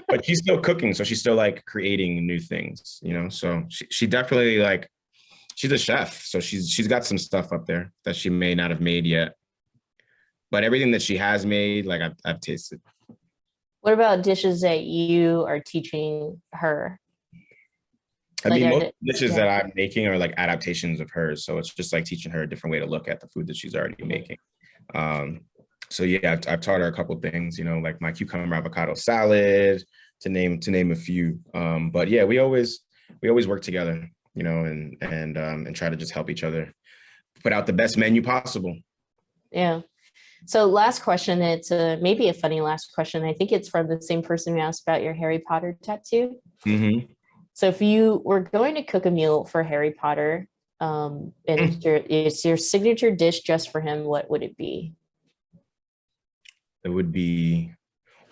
But she's still cooking, so she's still creating new things, So she definitely she's a chef, so she's got some stuff up there that she may not have made yet. But everything that she has made, I've tasted. What about dishes that you are teaching her? I mean, most dishes that I'm making are adaptations of hers. So it's just teaching her a different way to look at the food that she's already making. So yeah, I've taught her a couple of things, like my cucumber avocado salad, to name a few. But yeah, we always work together, and try to just help each other put out the best menu possible. Yeah. So last question, it's maybe a funny last question. I think it's from the same person who asked about your Harry Potter tattoo. Mm-hmm. So if you were going to cook a meal for Harry Potter, and it's your signature dish just for him, what would it be? It would be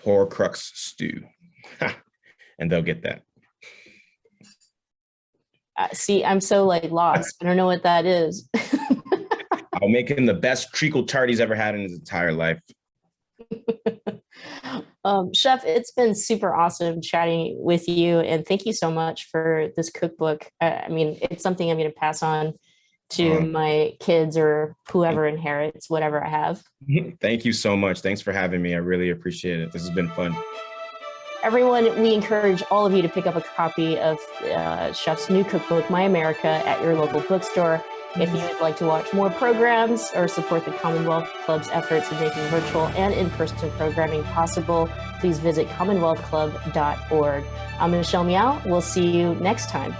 Horcrux stew. And they'll get that. See, I'm so lost. I don't know what that is. I'll make him the best treacle tart he's ever had in his entire life. Chef, it's been super awesome chatting with you, and thank you so much for this cookbook. I mean, it's something I'm going to pass on to my kids or whoever inherits whatever I have. Thank you so much. Thanks for having me. I really appreciate it. This has been fun. Everyone, we encourage all of you to pick up a copy of Chef's new cookbook, My America, at your local bookstore. If you would like to watch more programs or support the Commonwealth Club's efforts in making virtual and in-person programming possible, please visit commonwealthclub.org. I'm Michelle Meow. We'll see you next time.